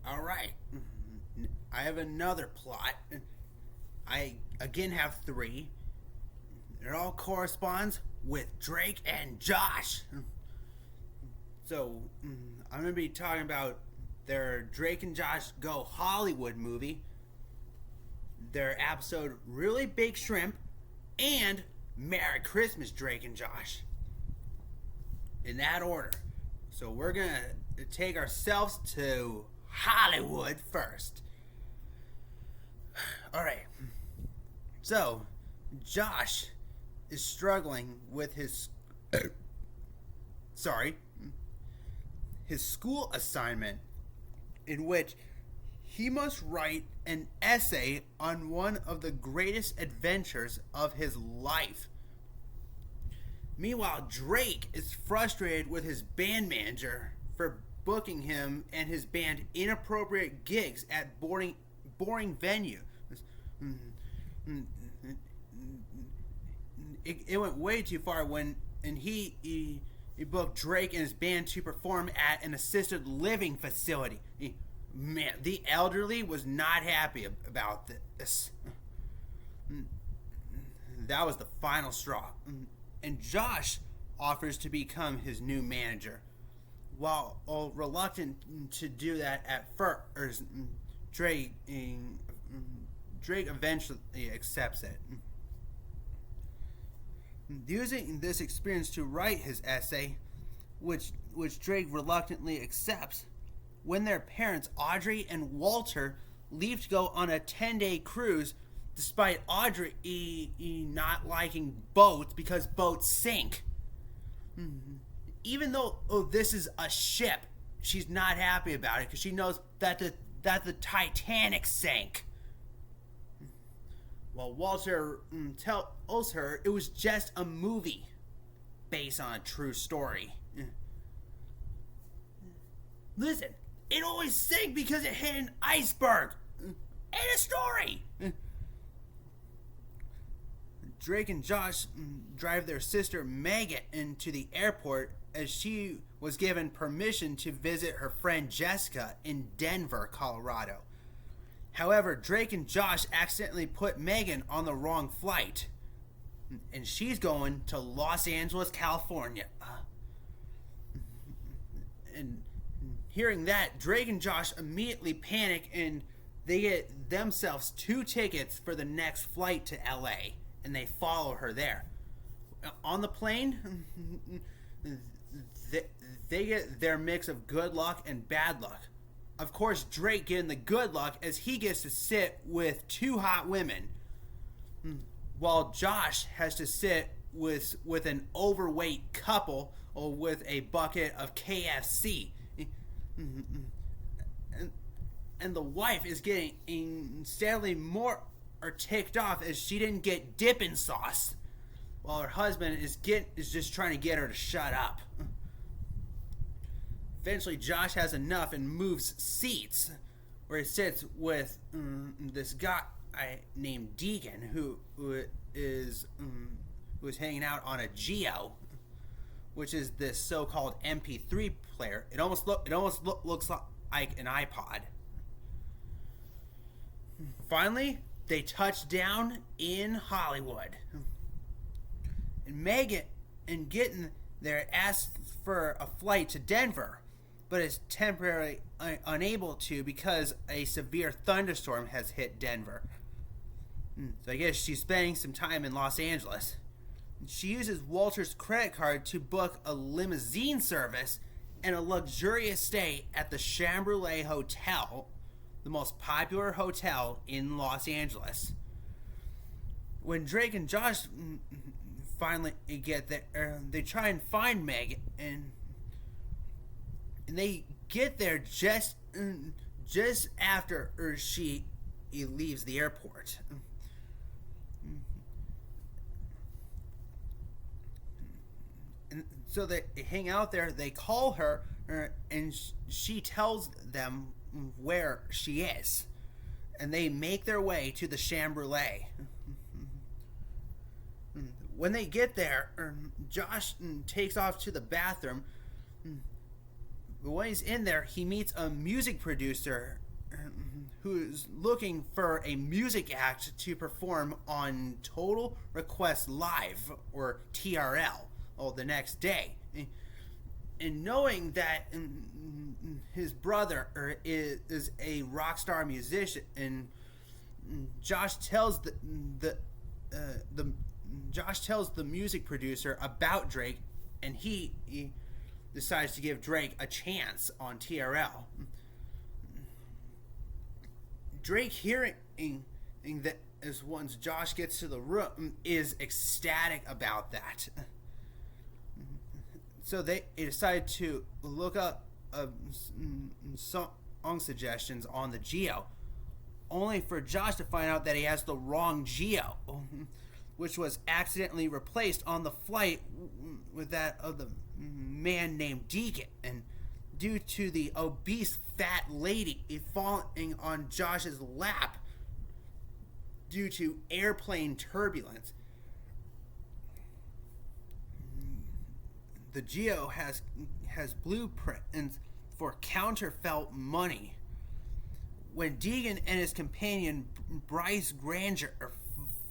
All right. I have another plot. I again have three. It all corresponds with Drake and Josh. So, I'm going to be talking about their Drake and Josh Go Hollywood movie, their episode Really Big Shrimp, and Merry Christmas, Drake and Josh. In that order. So, we're going to take ourselves to Hollywood first. Alright. So, Josh is struggling with his his school assignment, in which he must write an essay on one of the greatest adventures of his life. Meanwhile, Drake is frustrated with his band manager for booking him and his band inappropriate gigs at boring venue. It went way too far when he booked Drake and his band to perform at an assisted living facility. Man, the elderly was not happy about this. That was the final straw. And Josh offers to become his new manager. While reluctant to do that at first, Drake eventually accepts it. Using this experience to write his essay, which Drake reluctantly accepts, when their parents, Audrey and Walter, leave to go on a 10-day cruise, despite Audrey not liking boats because boats sink. Even though this is a ship, she's not happy about it because she knows that the Titanic sank. Well, Walter tells her it was just a movie based on a true story. Listen, it always sank because it hit an iceberg. And a story. Drake and Josh drive their sister Megan into the airport as she was given permission to visit her friend Jessica in Denver, Colorado. However, Drake and Josh accidentally put Megan on the wrong flight, and she's going to Los Angeles, California. And hearing that, Drake and Josh immediately panic, and they get themselves 2 tickets for the next flight to LA, and they follow her there. On the plane, they get their mix of good luck and bad luck. Of course, Drake getting the good luck as he gets to sit with 2 hot women, while Josh has to sit with an overweight couple with a bucket of KFC. And the wife is getting steadily more ticked off as she didn't get dipping sauce, while her husband is just trying to get her to shut up. Eventually, Josh has enough and moves seats, where he sits with this guy named Deegan, who is hanging out on a Geo, which is this so-called MP3 player. It almost looks like an iPod. Finally, they touch down in Hollywood, and Megan, and getting there, asks for a flight to Denver, but is temporarily unable to because a severe thunderstorm has hit Denver. So I guess she's spending some time in Los Angeles. She uses Walter's credit card to book a limousine service and a luxurious stay at the Chamberlain Hotel, the most popular hotel in Los Angeles. When Drake and Josh finally get there, they try and find Meg, and they get there just after she leaves the airport. And so they hang out there. They call her, and she tells them where she is, and they make their way to the Chamberlain. When they get there, Josh takes off to the bathroom, when he's in there, he meets a music producer who's looking for a music act to perform on Total Request Live, or TRL, the next day. And knowing that his brother is a rock star musician, and Josh tells the music producer about Drake, and he decides to give Drake a chance on TRL. Drake, hearing that as once Josh gets to the room, is ecstatic about that. So they decide to look up song suggestions on the Geo, only for Josh to find out that he has the wrong Geo, which was accidentally replaced on the flight with that of the man named Deacon, and due to the obese fat lady falling on Josh's lap due to airplane turbulence. The Geo has blueprints for counterfeit money. When Deegan and his companion Bryce Granger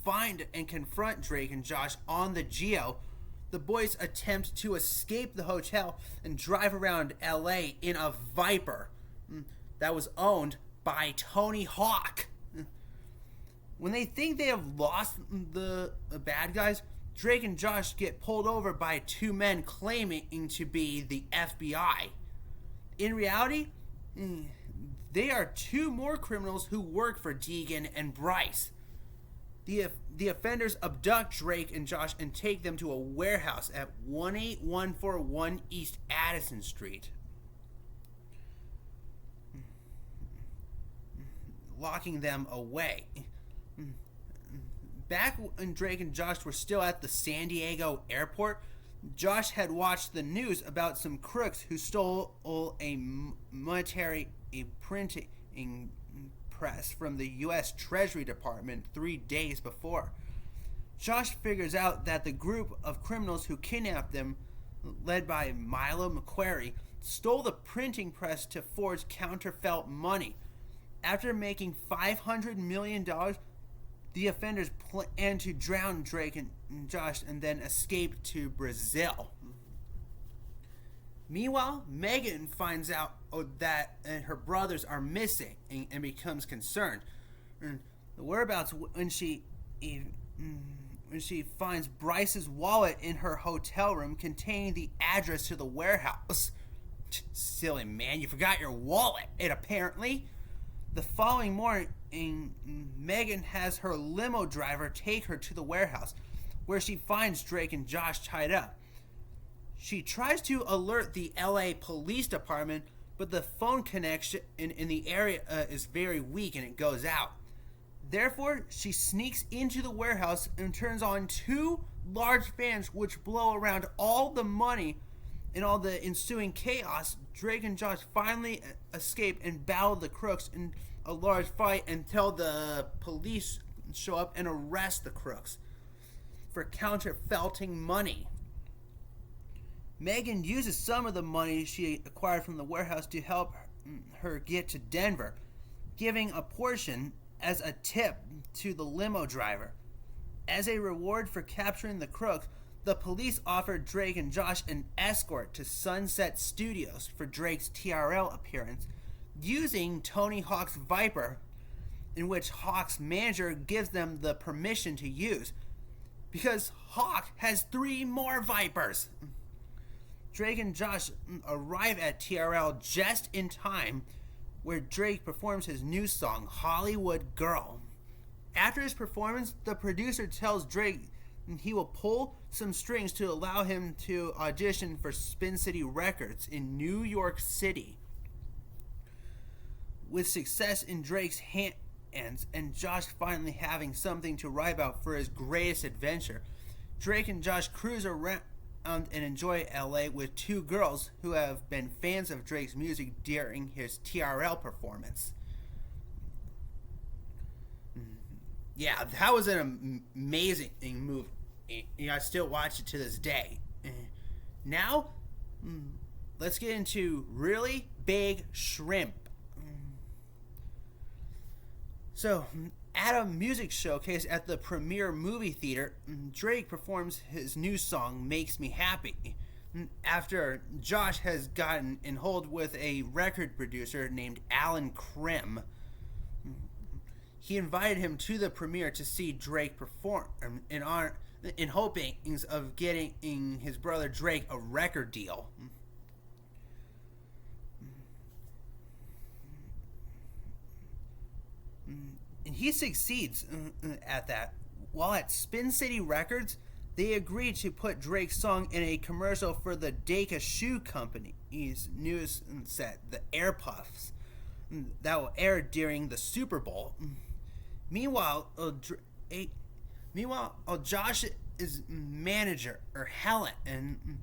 find and confront Drake and Josh on the Geo, the boys attempt to escape the hotel and drive around LA in a Viper that was owned by Tony Hawk. When they think they have lost the bad guys, Drake and Josh get pulled over by two men claiming to be the FBI. In reality, they are two more criminals who work for Deegan and Bryce. The offenders abduct Drake and Josh and take them to a warehouse at 18141 East Addison Street, locking them away. Back when Drake and Josh were still at the San Diego airport, Josh had watched the news about some crooks who stole a monetary printing press from the U.S. Treasury Department 3 days before. Josh figures out that the group of criminals who kidnapped them, led by Milo McQuarrie, stole the printing press to forge counterfeit money. After making $500 million, the offenders plan to drown Drake and Josh and then escape to Brazil. Meanwhile, Megan finds out that her brothers are missing and becomes concerned. The whereabouts when she finds Bryce's wallet in her hotel room containing the address to the warehouse. Silly man, you forgot your wallet. It apparently. The following morning, Megan has her limo driver take her to the warehouse, where she finds Drake and Josh tied up. She tries to alert the LA Police Department, but the phone connection in the area is very weak and it goes out. Therefore, she sneaks into the warehouse and turns on two large fans which blow around all the money. In all the ensuing chaos, Drake and Josh finally escape and battle the crooks in a large fight until the police show up and arrest the crooks for counterfeiting money. Megan uses some of the money she acquired from the warehouse to help her get to Denver, giving a portion as a tip to the limo driver. As a reward for capturing the crooks, the police offered Drake and Josh an escort to Sunset Studios for Drake's TRL appearance, using Tony Hawk's Viper, in which Hawk's manager gives them the permission to use, because Hawk has 3 more Vipers. Drake and Josh arrive at TRL just in time, where Drake performs his new song, Hollywood Girl. After his performance, the producer tells Drake he will pull some strings to allow him to audition for Spin City Records in New York City. With success in Drake's hands and Josh finally having something to write about for his greatest adventure, Drake and Josh cruise around and enjoy LA with 2 girls who have been fans of Drake's music during his TRL performance. Yeah, that was an amazing movie. I still watch it to this day. Now, let's get into Really Big Shrimp. So, at a music showcase at the Premiere Movie Theater, Drake performs his new song, Makes Me Happy, after Josh has gotten in hold with a record producer named Alan Krim. He invited him to the premiere to see Drake perform in hopings of getting his brother Drake a record deal. And he succeeds at that. While at Spin City Records, they agreed to put Drake's song in a commercial for the Deka Shoe Company's newest set, the Air Puffs, that will air during the Super Bowl. Meanwhile, Josh's manager, or Helen,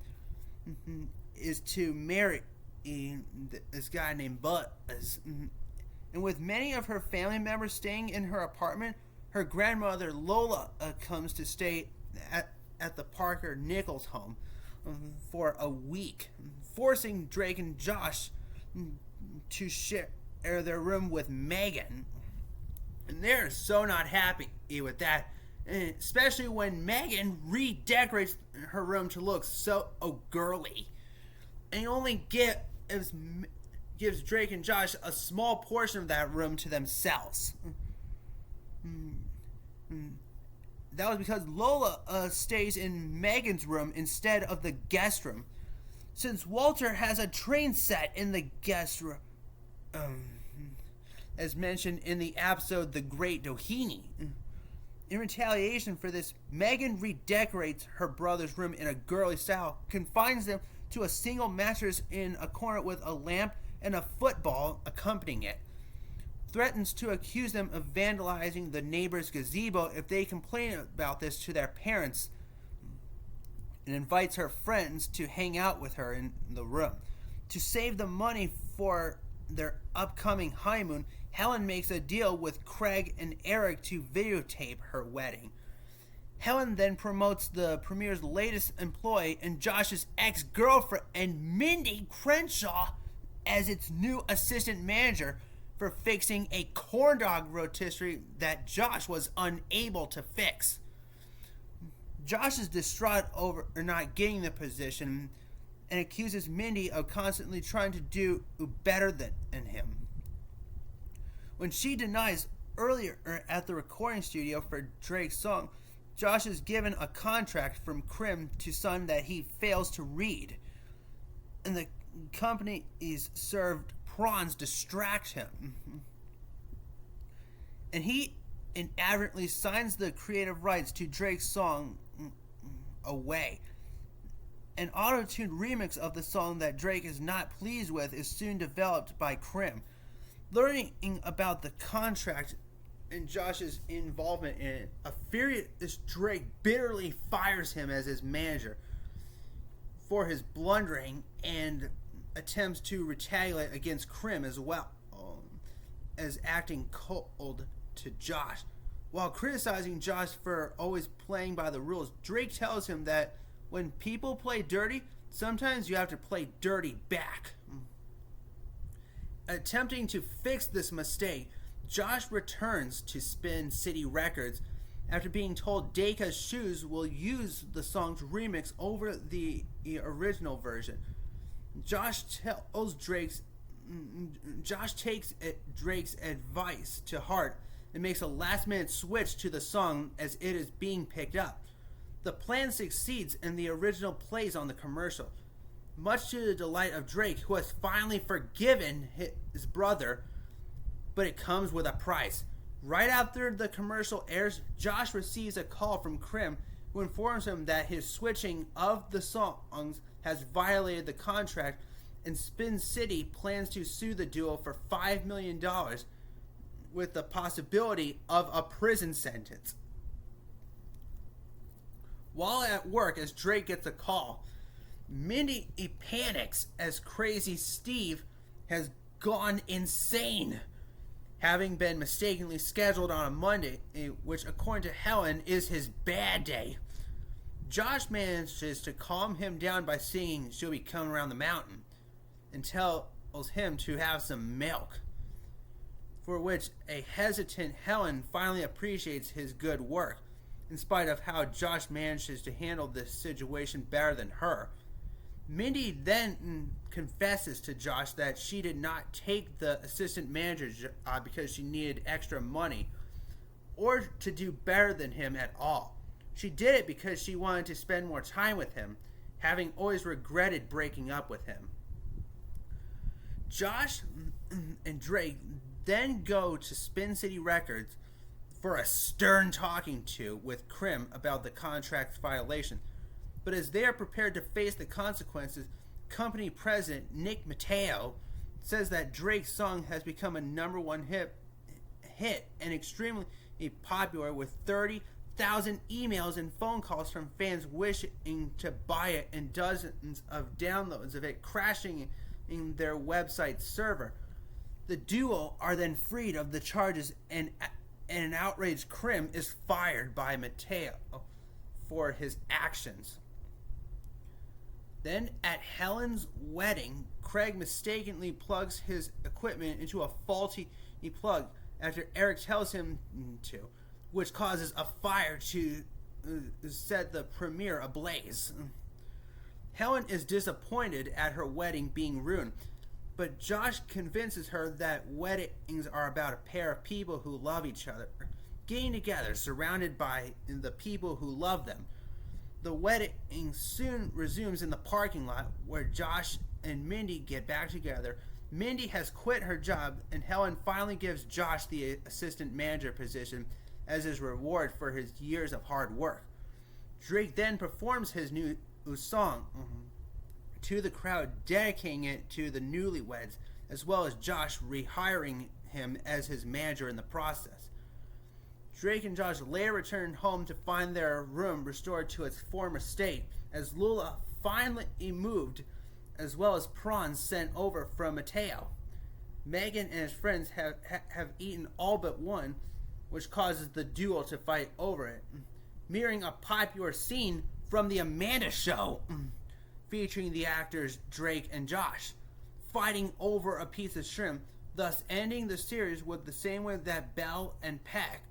is to marry this guy named Buzz. And with many of her family members staying in her apartment, her grandmother Lola comes to stay at the Parker Nichols home for a week, forcing Drake and Josh to share their room with Megan. And they're so not happy with that, especially when Megan redecorates her room to look so girly. And you only gives Drake and Josh a small portion of that room to themselves. That was because Lola stays in Megan's room instead of the guest room, since Walter has a train set in the guest room, as mentioned in the episode The Great Doheny. In retaliation for this, Megan redecorates her brother's room in a girly style, confines them to a single mattress in a corner with a lamp and a football accompanying it, threatens to accuse them of vandalizing the neighbor's gazebo if they complain about this to their parents, and invites her friends to hang out with her in the room. To save the money for their upcoming honeymoon, Helen makes a deal with Craig and Eric to videotape her wedding. Helen then promotes the Premier's latest employee and Josh's ex-girlfriend, and Mindy Crenshaw, as its new assistant manager for fixing a corn dog rotisserie that Josh was unable to fix. Josh is distraught over not getting the position and accuses Mindy of constantly trying to do better than him. When she denies earlier at the recording studio for Drake's song, Josh is given a contract from Krim to sign that he fails to read, and the company's served prawns distract him, and he inadvertently signs the creative rights to Drake's song away. An auto-tuned remix of the song that Drake is not pleased with is soon developed by Krim. Learning about the contract and Josh's involvement in it, a furious Drake bitterly fires him as his manager for his blundering and attempts to retaliate against Krim as well as acting cold to Josh. While criticizing Josh for always playing by the rules, Drake tells him that when people play dirty, sometimes you have to play dirty back. Attempting to fix this mistake, Josh returns to Spin City Records after being told Deka Shoes will use the song's remix over the original version. Josh takes Drake's advice to heart and makes a last-minute switch to the song as it is being picked up. The plan succeeds and the original plays on the commercial, much to the delight of Drake, who has finally forgiven his brother, but it comes with a price. Right after the commercial airs, Josh receives a call from Krim, who informs him that his switching of the songs has violated the contract, and Spin City plans to sue the duo for $5 million with the possibility of a prison sentence. While at work, as Drake gets a call, Mindy panics as Crazy Steve has gone insane, having been mistakenly scheduled on a Monday, which according to Helen is his bad day. Josh manages to calm him down by singing She'll Be Coming Around the Mountain, and tells him to have some milk, for which a hesitant Helen finally appreciates his good work, in spite of how Josh manages to handle this situation better than her. Mindy then confesses to Josh that she did not take the assistant manager job because she needed extra money or to do better than him at all. She did it because she wanted to spend more time with him, having always regretted breaking up with him. Josh and Drake then go to Spin City Records for a stern talking to with Krim about the contract violation. But as they are prepared to face the consequences, company president Nick Mateo says that Drake's song has become a #1 hit and extremely popular, with 30,000 emails and phone calls from fans wishing to buy it and dozens of downloads of it crashing in their website server. The duo are then freed of the charges, and an outraged Krim is fired by Mateo for his actions. Then, at Helen's wedding, Craig mistakenly plugs his equipment into a faulty plug after Eric tells him to, which causes a fire to set the premiere ablaze. Helen is disappointed at her wedding being ruined, but Josh convinces her that weddings are about a pair of people who love each other, getting together, surrounded by the people who love them. The wedding soon resumes in the parking lot, where Josh and Mindy get back together. Mindy has quit her job, and Helen finally gives Josh the assistant manager position as his reward for his years of hard work. Drake then performs his new song to the crowd, dedicating it to the newlyweds, as well as Josh rehiring him as his manager in the process. Drake and Josh later return home to find their room restored to its former state, as Lula finally moved, as well as prawns sent over from Mateo. Megan and his friends have eaten all but one, which causes the duo to fight over it, mirroring a popular scene from The Amanda Show, featuring the actors Drake and Josh fighting over a piece of shrimp, thus ending the series with the same way that Belle and Peck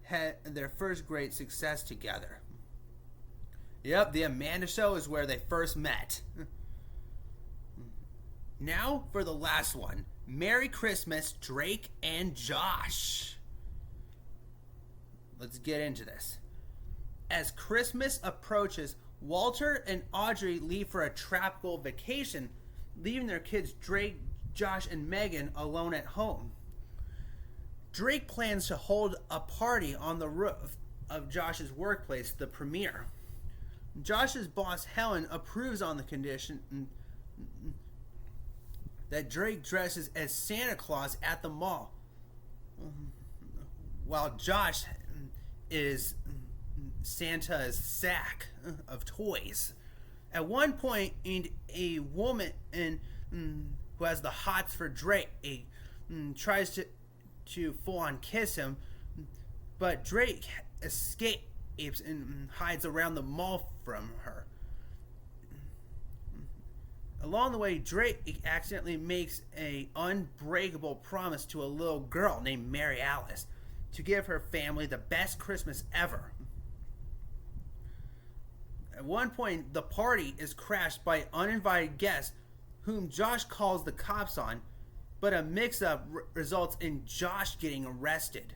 had their first great success together. Yep, The Amanda Show is where they first met. Now for the last one. Merry Christmas, Drake and Josh. Let's get into this. As Christmas approaches, Walter and Audrey leave for a tropical vacation, leaving their kids Drake, Josh, and Megan alone at home. Drake plans to hold a party on the roof of Josh's workplace, the premiere. Josh's boss, Helen, approves on the condition that Drake dresses as Santa Claus at the mall, while Josh is Santa's sack of toys. At one point, a woman who has the hots for Drake tries to full-on kiss him, but Drake escapes and hides around the mall from her. Along the way, Drake accidentally makes an unbreakable promise to a little girl named Mary Alice to give her family the best Christmas ever. At one point, the party is crashed by uninvited guests whom Josh calls the cops on, but a mix-up results in Josh getting arrested.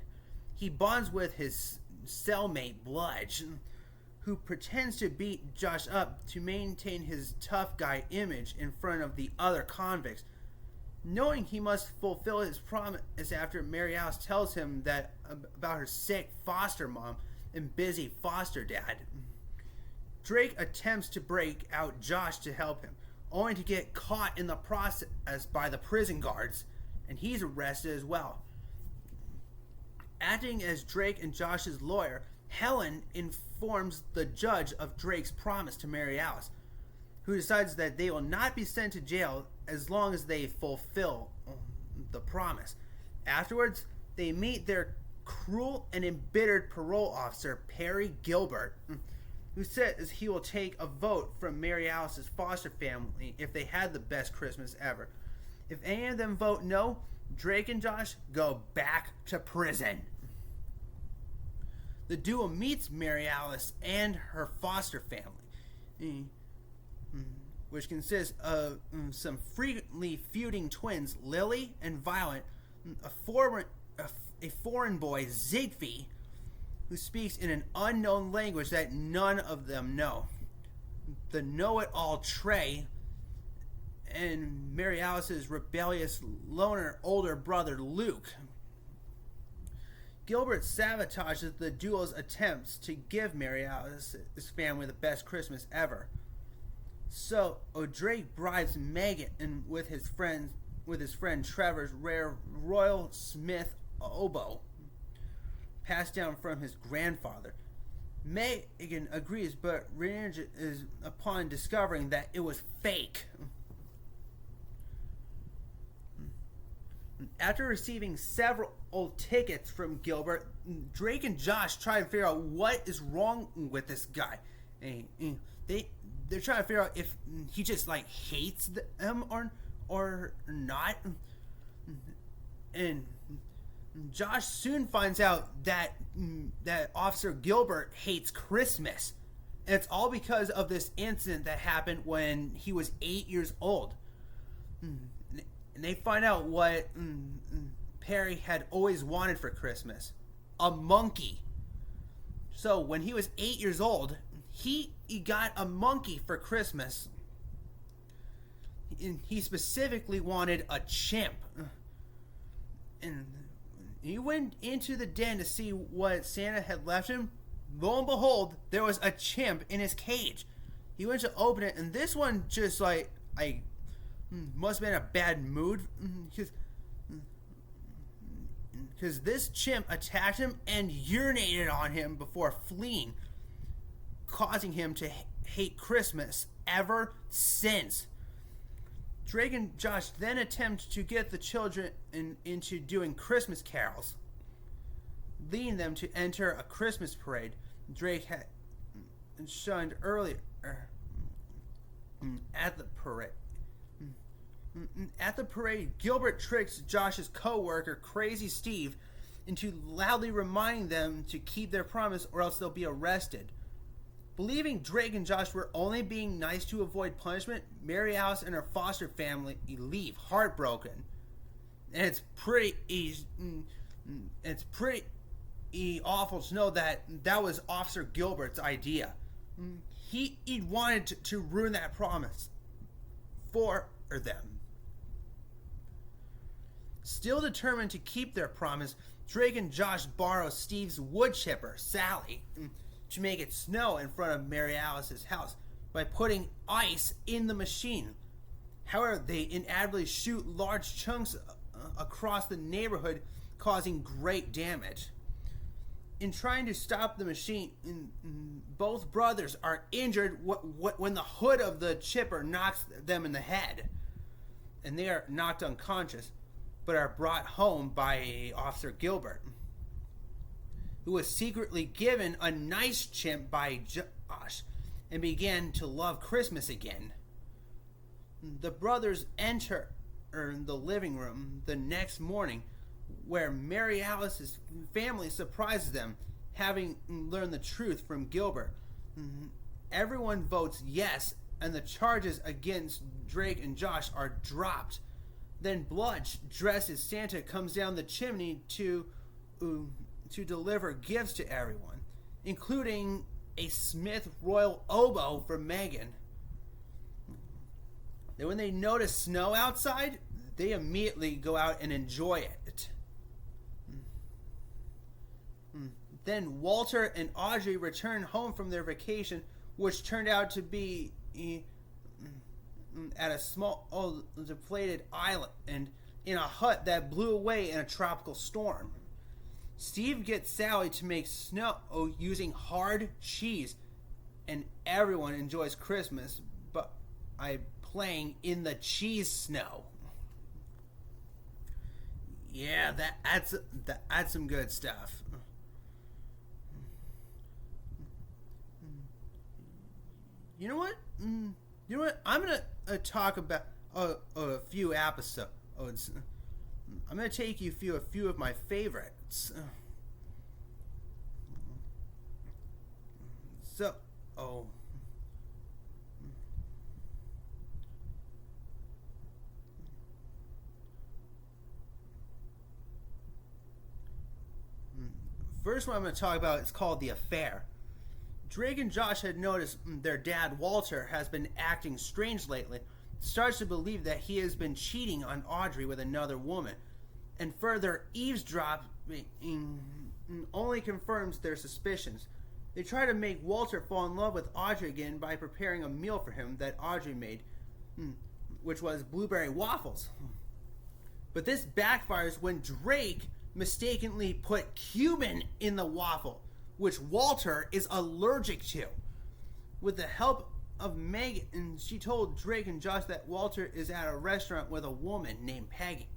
He bonds with his cellmate, Bludge, who pretends to beat Josh up to maintain his tough guy image in front of the other convicts, knowing he must fulfill his promise after Mary Alice tells him that about her sick foster mom and busy foster dad. Drake attempts to break out Josh to help him, only to get caught in the process by the prison guards, and he's arrested as well. Acting as Drake and Josh's lawyer, Helen informs the judge of Drake's promise to Mary Alice, who decides that they will not be sent to jail as long as they fulfill the promise. Afterwards, they meet their cruel and embittered parole officer, Perry Gilbert, who says he will take a vote from Mary Alice's foster family if they had the best Christmas ever. If any of them vote no, Drake and Josh go back to prison. The duo meets Mary Alice and her foster family, which consists of some frequently feuding twins, Lily and Violet, a foreign boy, Zigbee, who speaks in an unknown language that none of them know, the know-it-all Trey, and Mary Alice's rebellious loner older brother, Luke. Gilbert sabotages the duo's attempts to give Mary Alice's family the best Christmas ever. So Drake bribes Megan and with his friend Trevor's rare Royal Smith oboe, passed down from his grandfather. Megan agrees, but reneges upon discovering that it was fake. After receiving several old tickets from Gilbert, Drake and Josh try to figure out what is wrong with this guy. They're trying to figure out if he just hates them or not. And Josh soon finds out that Officer Gilbert hates Christmas. And it's all because of this incident that happened when he was 8 years old. And they find out what Perry had always wanted for Christmas. A monkey. So when he was 8 years old, he got a monkey for Christmas. And he specifically wanted a chimp. And he went into the den to see what Santa had left him. Lo and behold, there was a chimp in his cage. He went to open it, and this one just must have been in a bad mood, because this chimp attacked him and urinated on him before fleeing, causing him to hate Christmas ever since. Drake and Josh then attempt to get the children into doing Christmas carols, leading them to enter a Christmas parade Drake had shunned earlier at the parade. At the parade, Gilbert tricks Josh's co-worker, Crazy Steve, into loudly reminding them to keep their promise or else they'll be arrested. Believing Drake and Josh were only being nice to avoid punishment, Mary Alice and her foster family leave heartbroken. And it's pretty awful to know that was Officer Gilbert's idea. He wanted to ruin that promise for them. Still determined to keep their promise, Drake and Josh borrow Steve's wood chipper, Sally, to make it snow in front of Mary Alice's house by putting ice in the machine. However, they inadvertently shoot large chunks across the neighborhood, causing great damage. In trying to stop the machine, both brothers are injured when the hood of the chipper knocks them in the head, and they are knocked unconscious, but are brought home by Officer Gilbert, who was secretly given a nice chimp by Josh and began to love Christmas again. The brothers enter the living room the next morning, where Mary Alice's family surprises them, having learned the truth from Gilbert. Everyone votes yes, and the charges against Drake and Josh are dropped. Then Bludge, dressed as Santa, comes down the chimney to deliver gifts to everyone, including a Smith Royal oboe for Megan. Then when they notice snow outside, they immediately go out and enjoy it. Then Walter and Audrey return home from their vacation, which turned out to be at a small deflated island and in a hut that blew away in a tropical storm. Steve gets Sally to make snow using hard cheese, and everyone enjoys Christmas by playing in the cheese snow. Yeah, that's some good stuff. You know what? You know what? I'm gonna talk about a few episodes. I'm gonna take you through a few of my favorites. So, oh. First one I'm going to talk about is called The Affair. Drake and Josh had noticed their dad, Walter, has been acting strange lately, starts to believe that he has been cheating on Audrey with another woman, and further eavesdropping only confirms their suspicions. They try to make Walter fall in love with Audrey again by preparing a meal for him that Audrey made, which was blueberry waffles. But this backfires when Drake mistakenly put cumin in the waffle, which Walter is allergic to. With the help of Megan, she told Drake and Josh that Walter is at a restaurant with a woman named Peggy.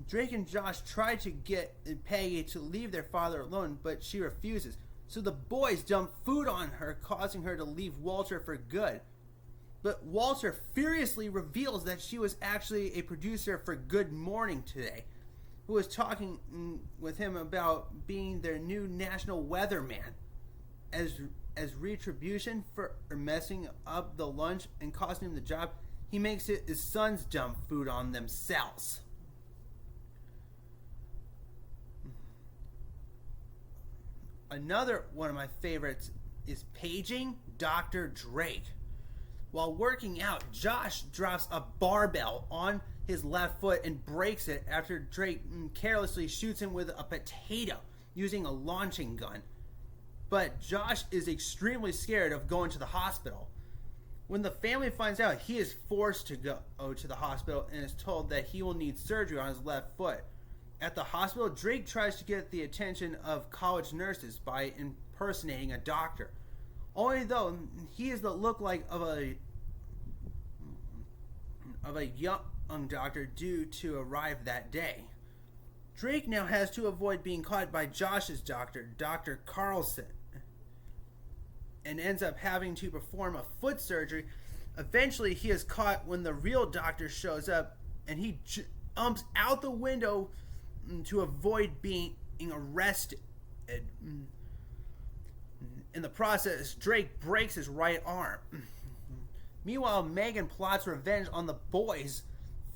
Drake and Josh try to get Peggy to leave their father alone, but she refuses. So the boys dump food on her, causing her to leave Walter for good. But Walter furiously reveals that she was actually a producer for Good Morning Today, who was talking with him about being their new national weatherman. As retribution for messing up the lunch and costing him the job, he makes it his sons dump food on themselves. Another one of my favorites is paging Dr. Drake. While working out, Josh drops a barbell on his left foot and breaks it after Drake carelessly shoots him with a potato using a launching gun. But Josh is extremely scared of going to the hospital. When the family finds out, he is forced to go to the hospital and is told that he will need surgery on his left foot. At the hospital, Drake tries to get the attention of college nurses by impersonating a doctor. Only though he is the look-like of a young doctor due to arrive that day. Drake now has to avoid being caught by Josh's doctor, Dr. Carlson, and ends up having to perform a foot surgery. Eventually, he is caught when the real doctor shows up, and he jumps out the window to avoid being arrested. In the process, Drake breaks his right arm. Meanwhile, Megan plots revenge on the boys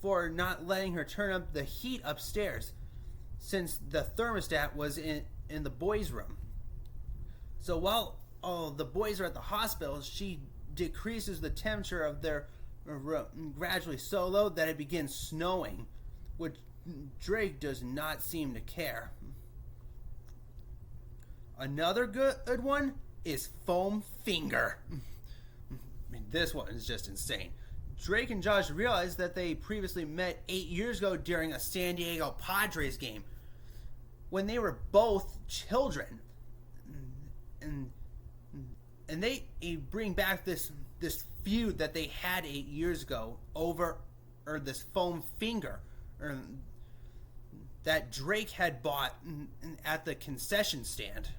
for not letting her turn up the heat upstairs, since the thermostat was in the boys' room. So while the boys are at the hospital, she decreases the temperature of their room gradually so low that it begins snowing, which Drake does not seem to care. Another good one is Foam Finger. I mean, this one is just insane. Drake and Josh realized that they previously met 8 years ago during a San Diego Padres game when they were both children. And they bring back this feud that they had 8 years ago over this foam finger that Drake had bought at the concession stand.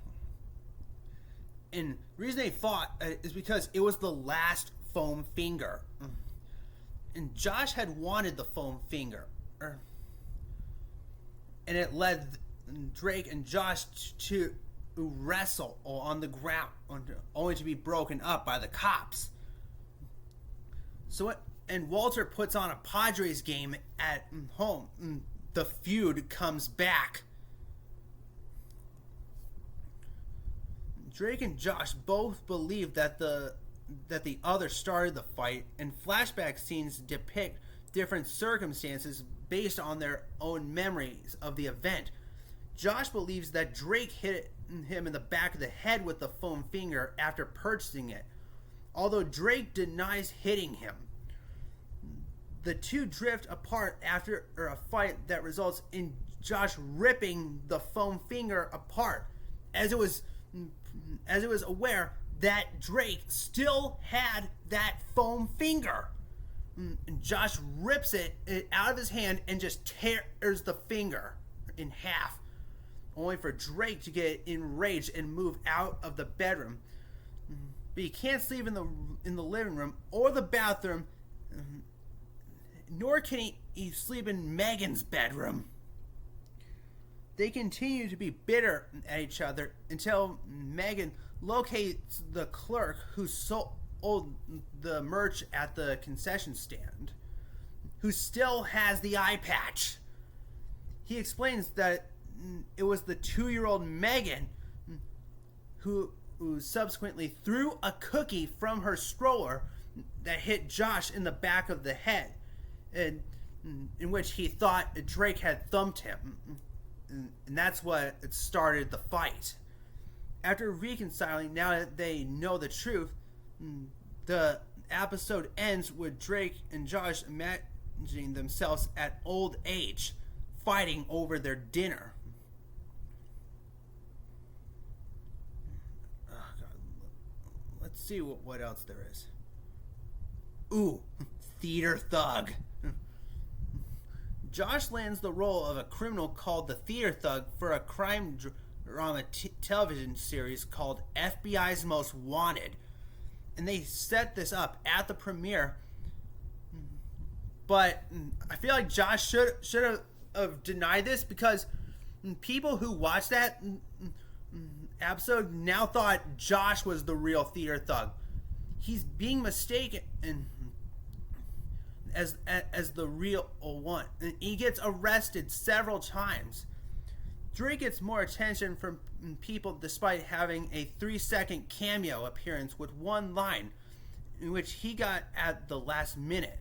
And the reason they fought is because it was the last foam finger. And Josh had wanted the foam finger. And it led Drake and Josh to wrestle on the ground, only to be broken up by the cops. And Walter puts on a Padres game at home. The feud comes back. Drake and Josh both believe that the other started the fight, and flashback scenes depict different circumstances based on their own memories of the event. Josh believes that Drake hit him in the back of the head with the foam finger after purchasing it, although Drake denies hitting him. The two drift apart after a fight that results in Josh ripping the foam finger apart, as it was aware that Drake still had that foam finger. And Josh rips it out of his hand and just tears the finger in half, only for Drake to get enraged and move out of the bedroom. but he can't sleep in the living room or the bathroom, nor can he sleep in Megan's bedroom. They continue to be bitter at each other until Megan locates the clerk who sold the merch at the concession stand, who still has the eye patch. He explains that it was the 2-year-old Megan who subsequently threw a cookie from her stroller that hit Josh in the back of the head, and in which he thought Drake had thumped him. And that's what started the fight. After reconciling, now that they know the truth, the episode ends with Drake and Josh imagining themselves at old age, fighting over their dinner. Oh, God. Let's see what else there is. Ooh, theater thug. Josh lands the role of a criminal called the Theater Thug for a crime drama television series called FBI's Most Wanted. And they set this up at the premiere. But I feel like Josh should have denied this, because people who watched that episode now thought Josh was the real Theater Thug. He's being mistaken as the real one. And he gets arrested several times. Drake gets more attention from people despite having a 3-second cameo appearance with one line, in which he got at the last minute.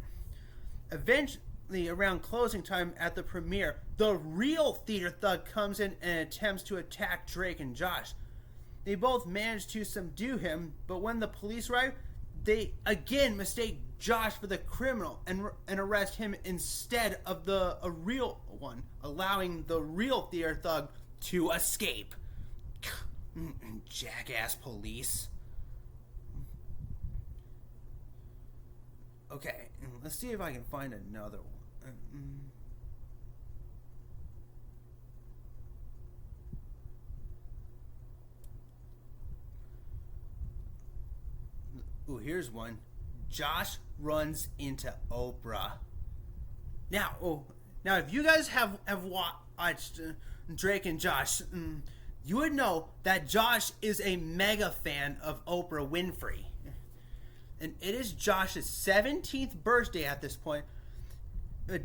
Eventually, around closing time at the premiere, the real Theater Thug comes in and attempts to attack Drake and Josh. They both manage to subdue him, but when the police arrive, they again mistake Josh for the criminal and arrest him instead of a real one, allowing the real Theater Thug to escape. Jackass police. Okay, let's see if I can find another one. Ooh, here's one. Josh runs into Oprah. Now, if you guys have watched Drake and Josh, you would know that Josh is a mega fan of Oprah Winfrey. And it is Josh's 17th birthday at this point.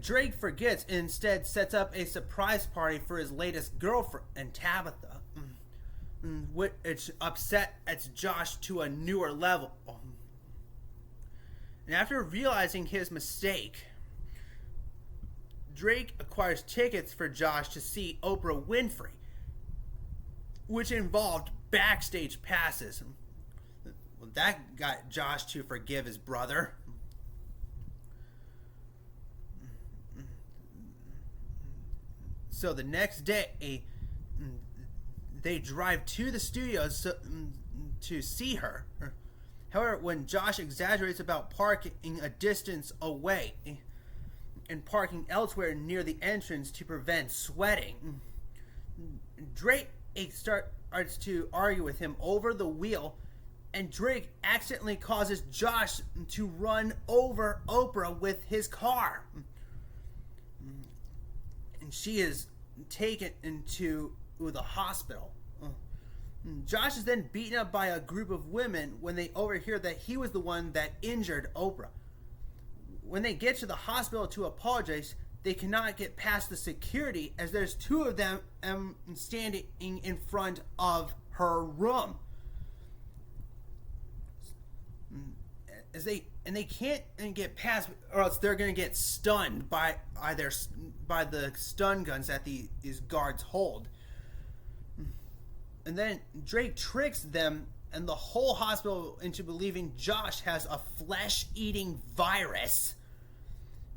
Drake forgets and instead sets up a surprise party for his latest girlfriend, Tabitha, which upsets Josh to a newer level. And after realizing his mistake, Drake acquires tickets for Josh to see Oprah Winfrey, which involved backstage passes. Well, that got Josh to forgive his brother. So the next day, they drive to the studios to see her. However, when Josh exaggerates about parking a distance away and parking elsewhere near the entrance to prevent sweating, Drake starts to argue with him over the wheel, and Drake accidentally causes Josh to run over Oprah with his car. And she is taken into the hospital. Josh is then beaten up by a group of women when they overhear that he was the one that injured Oprah. When they get to the hospital to apologize, they cannot get past the security as there's 2 of them standing in front of her room. They can't get past, or else they're going to get stunned by the stun guns that these guards hold. And then Drake tricks them and the whole hospital into believing Josh has a flesh-eating virus,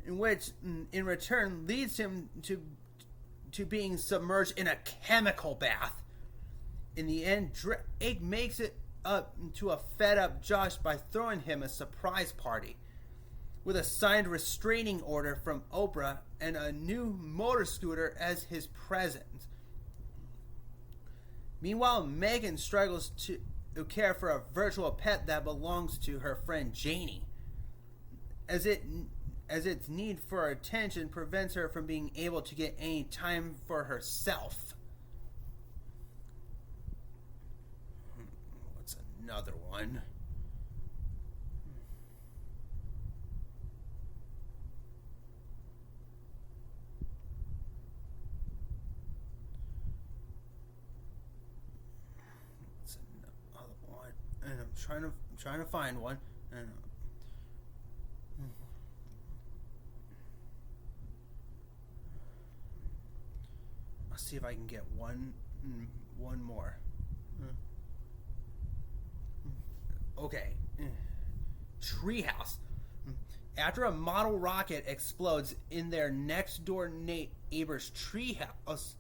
in which, in return, leads him to being submerged in a chemical bath. In the end, Drake makes it up to a fed-up Josh by throwing him a surprise party with a signed restraining order from Oprah and a new motor scooter as his present. Meanwhile, Megan struggles care for a virtual pet that belongs to her friend Janie, as its need for attention prevents her from being able to get any time for herself. What's another one? What's another one? And I'm trying to find one. And I'll see if I can get one more. Okay. Treehouse. After a model rocket explodes in their next door neighbor's treehouse,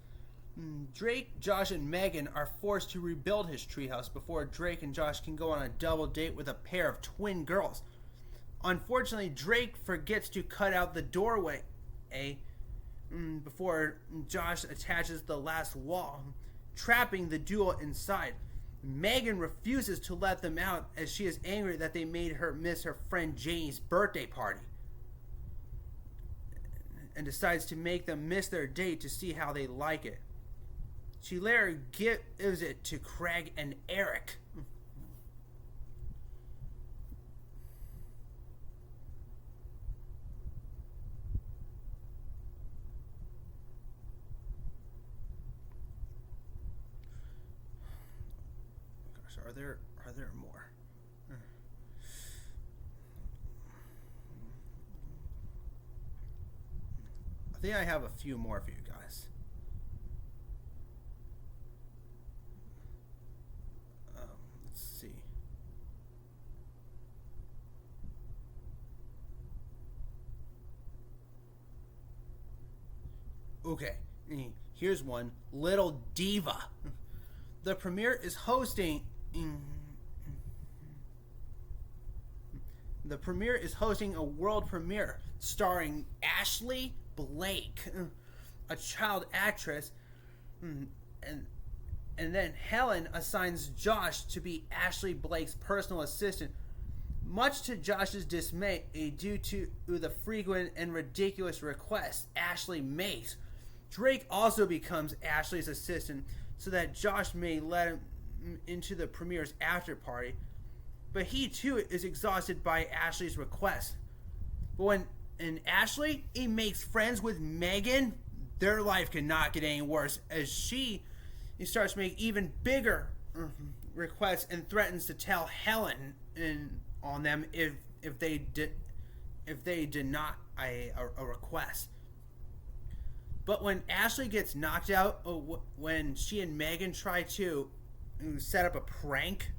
Drake, Josh, and Megan are forced to rebuild his treehouse before Drake and Josh can go on a double date with a pair of twin girls. Unfortunately, Drake forgets to cut out the doorway before Josh attaches the last wall, trapping the duo inside. Megan refuses to let them out as she is angry that they made her miss her friend Janie's birthday party, and decides to make them miss their date to see how they like it. She later gives it to Craig and Eric. Are there more? I think I have a few more for you guys. Let's see. Okay, here's one. Little Diva. The premiere is hosting. The premiere is hosting a world premiere starring Ashley Blake, a child actress, and then Helen assigns Josh to be Ashley Blake's personal assistant, much to Josh's dismay due to the frequent and ridiculous requests Ashley makes. Drake also becomes Ashley's assistant so that Josh may let him into the premiere's after party, but he too is exhausted by Ashley's request. But when Ashley makes friends with Megan, their life cannot get any worse as she starts to make even bigger requests and threatens to tell Helen on them if they deny a request. But when Ashley gets knocked out, when she and Megan try to set up a prank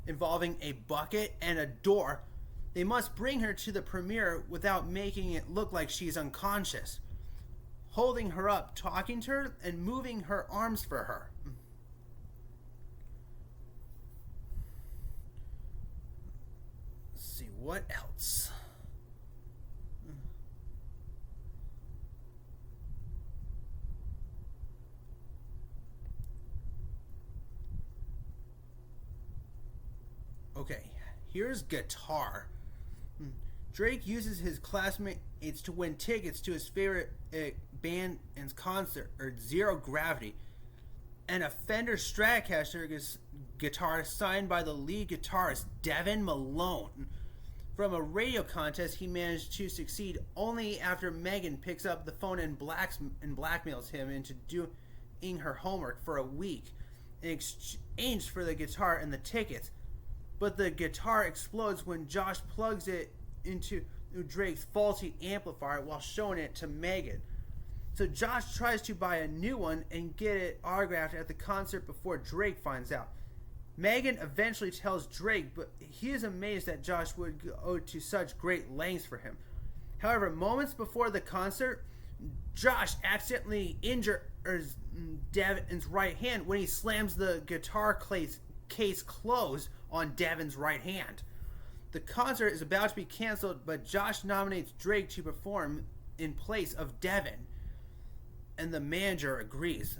involving a bucket and a door, they must bring her to the premiere without making it look like she's unconscious, holding her up, talking to her, and moving her arms for her. Let's see, what else? Okay, here's Guitar. Drake uses his classmates to win tickets to his favorite band and concert, or Zero Gravity, and a Fender Stratocaster guitar signed by the lead guitarist Devin Malone. From a radio contest, he managed to succeed only after Megan picks up the phone and blackmails him into doing her homework for a week in exchange for the guitar and the tickets. But the guitar explodes when Josh plugs it into Drake's faulty amplifier while showing it to Megan. So Josh tries to buy a new one and get it autographed at the concert before Drake finds out. Megan eventually tells Drake, but he is amazed that Josh would go to such great lengths for him. However, moments before the concert, Josh accidentally injures Devin's right hand when he slams the guitar case closed on Devin's right hand. The concert is about to be canceled, but Josh nominates Drake to perform in place of Devin, and the manager agrees.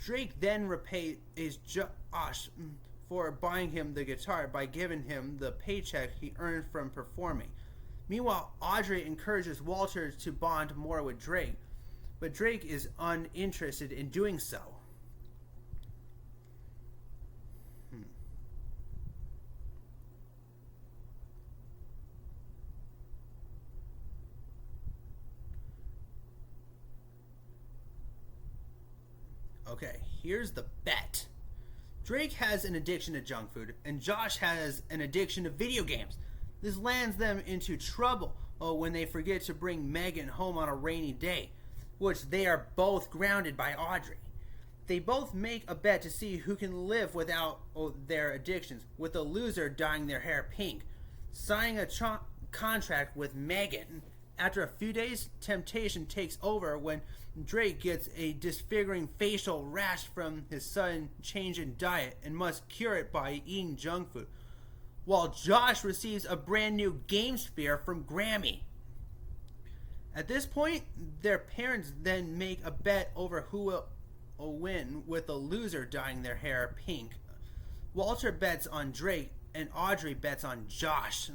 Drake then repays Josh for buying him the guitar by giving him the paycheck he earned from performing. Meanwhile, Audrey encourages Walter to bond more with Drake, but Drake is uninterested in doing so. Okay, here's the bet. Drake has an addiction to junk food, and Josh has an addiction to video games. This lands them into trouble when they forget to bring Megan home on a rainy day, which they are both grounded by Audrey. They both make a bet to see who can live without their addictions, with the loser dyeing their hair pink, signing a contract with Megan. After a few days, temptation takes over when Drake gets a disfiguring facial rash from his sudden change in diet and must cure it by eating junk food, while Josh receives a brand new Game Sphere from Grammy. At this point, their parents then make a bet over who will win, with the loser dyeing their hair pink. Walter bets on Drake and Audrey bets on Josh.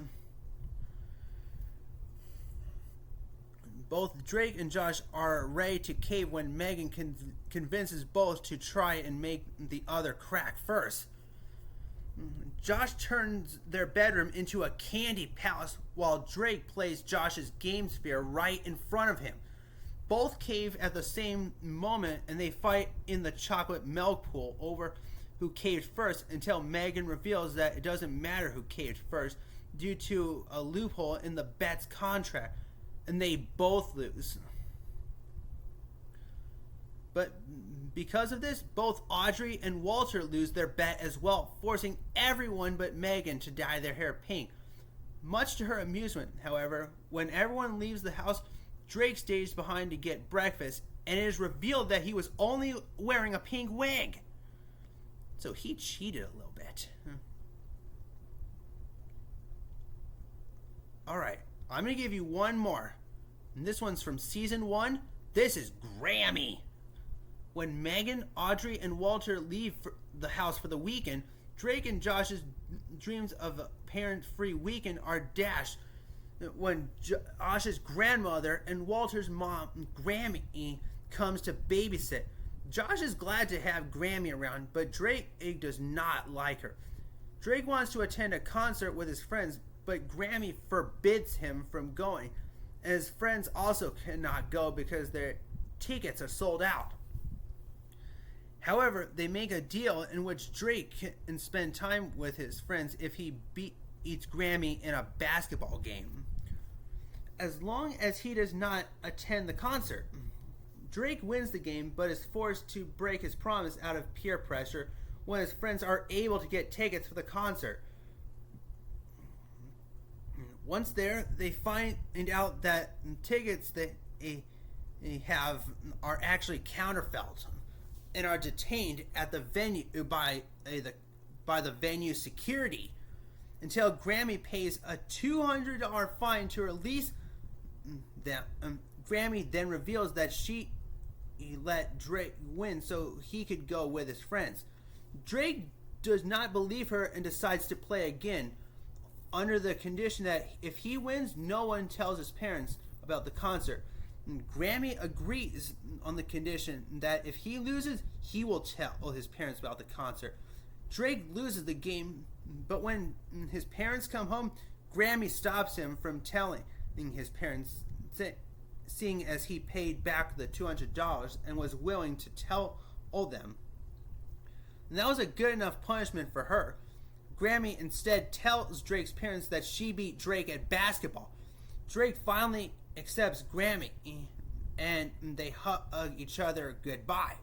Both Drake and Josh are ready to cave when Megan convinces both to try and make the other crack first. Josh turns their bedroom into a candy palace while Drake plays Josh's Game Sphere right in front of him. Both cave at the same moment and they fight in the chocolate milk pool over who caved first until Megan reveals that it doesn't matter who caved first due to a loophole in the bet's contract, and they both lose. But because of this, both Audrey and Walter lose their bet as well, forcing everyone but Megan to dye their hair pink. Much to her amusement, however, when everyone leaves the house, Drake stays behind to get breakfast, and it is revealed that he was only wearing a pink wig. So he cheated a little bit. Alright, I'm going to give you one more. And this one's from season 1. This is Grammy. When Megan, Audrey, and Walter leave the house for the weekend, Drake and Josh's dreams of a parent-free weekend are dashed when Josh's grandmother and Walter's mom, Grammy, comes to babysit. Josh is glad to have Grammy around, but Drake does not like her. Drake wants to attend a concert with his friends, but Grammy forbids him from going, and his friends also cannot go because their tickets are sold out. However, they make a deal in which Drake can spend time with his friends if he beats Grammy in a basketball game, as long as he does not attend the concert. Drake wins the game, but is forced to break his promise out of peer pressure when his friends are able to get tickets for the concert. Once there, they find out that tickets that they have are actually counterfeit and are detained at the venue by the venue security until Grammy pays a $200 fine to release them. Grammy then reveals that he let Drake win so he could go with his friends. Drake does not believe her and decides to play again, under the condition that if he wins, no one tells his parents about the concert. And Grammy agrees on the condition that if he loses, he will tell his parents about the concert. Drake loses the game, but when his parents come home, Grammy stops him from telling his parents, seeing as he paid back the $200 and was willing to tell them. And that was a good enough punishment for her. Grammy instead tells Drake's parents that she beat Drake at basketball. Drake finally accepts Grammy, and they hug each other goodbye,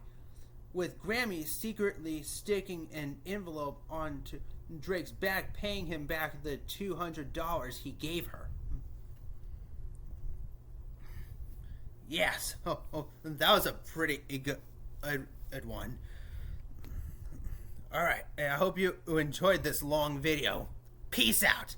with Grammy secretly sticking an envelope onto Drake's back, paying him back the $200 he gave her. Yes, that was a pretty good one. Alright, I hope you enjoyed this long video. Peace out.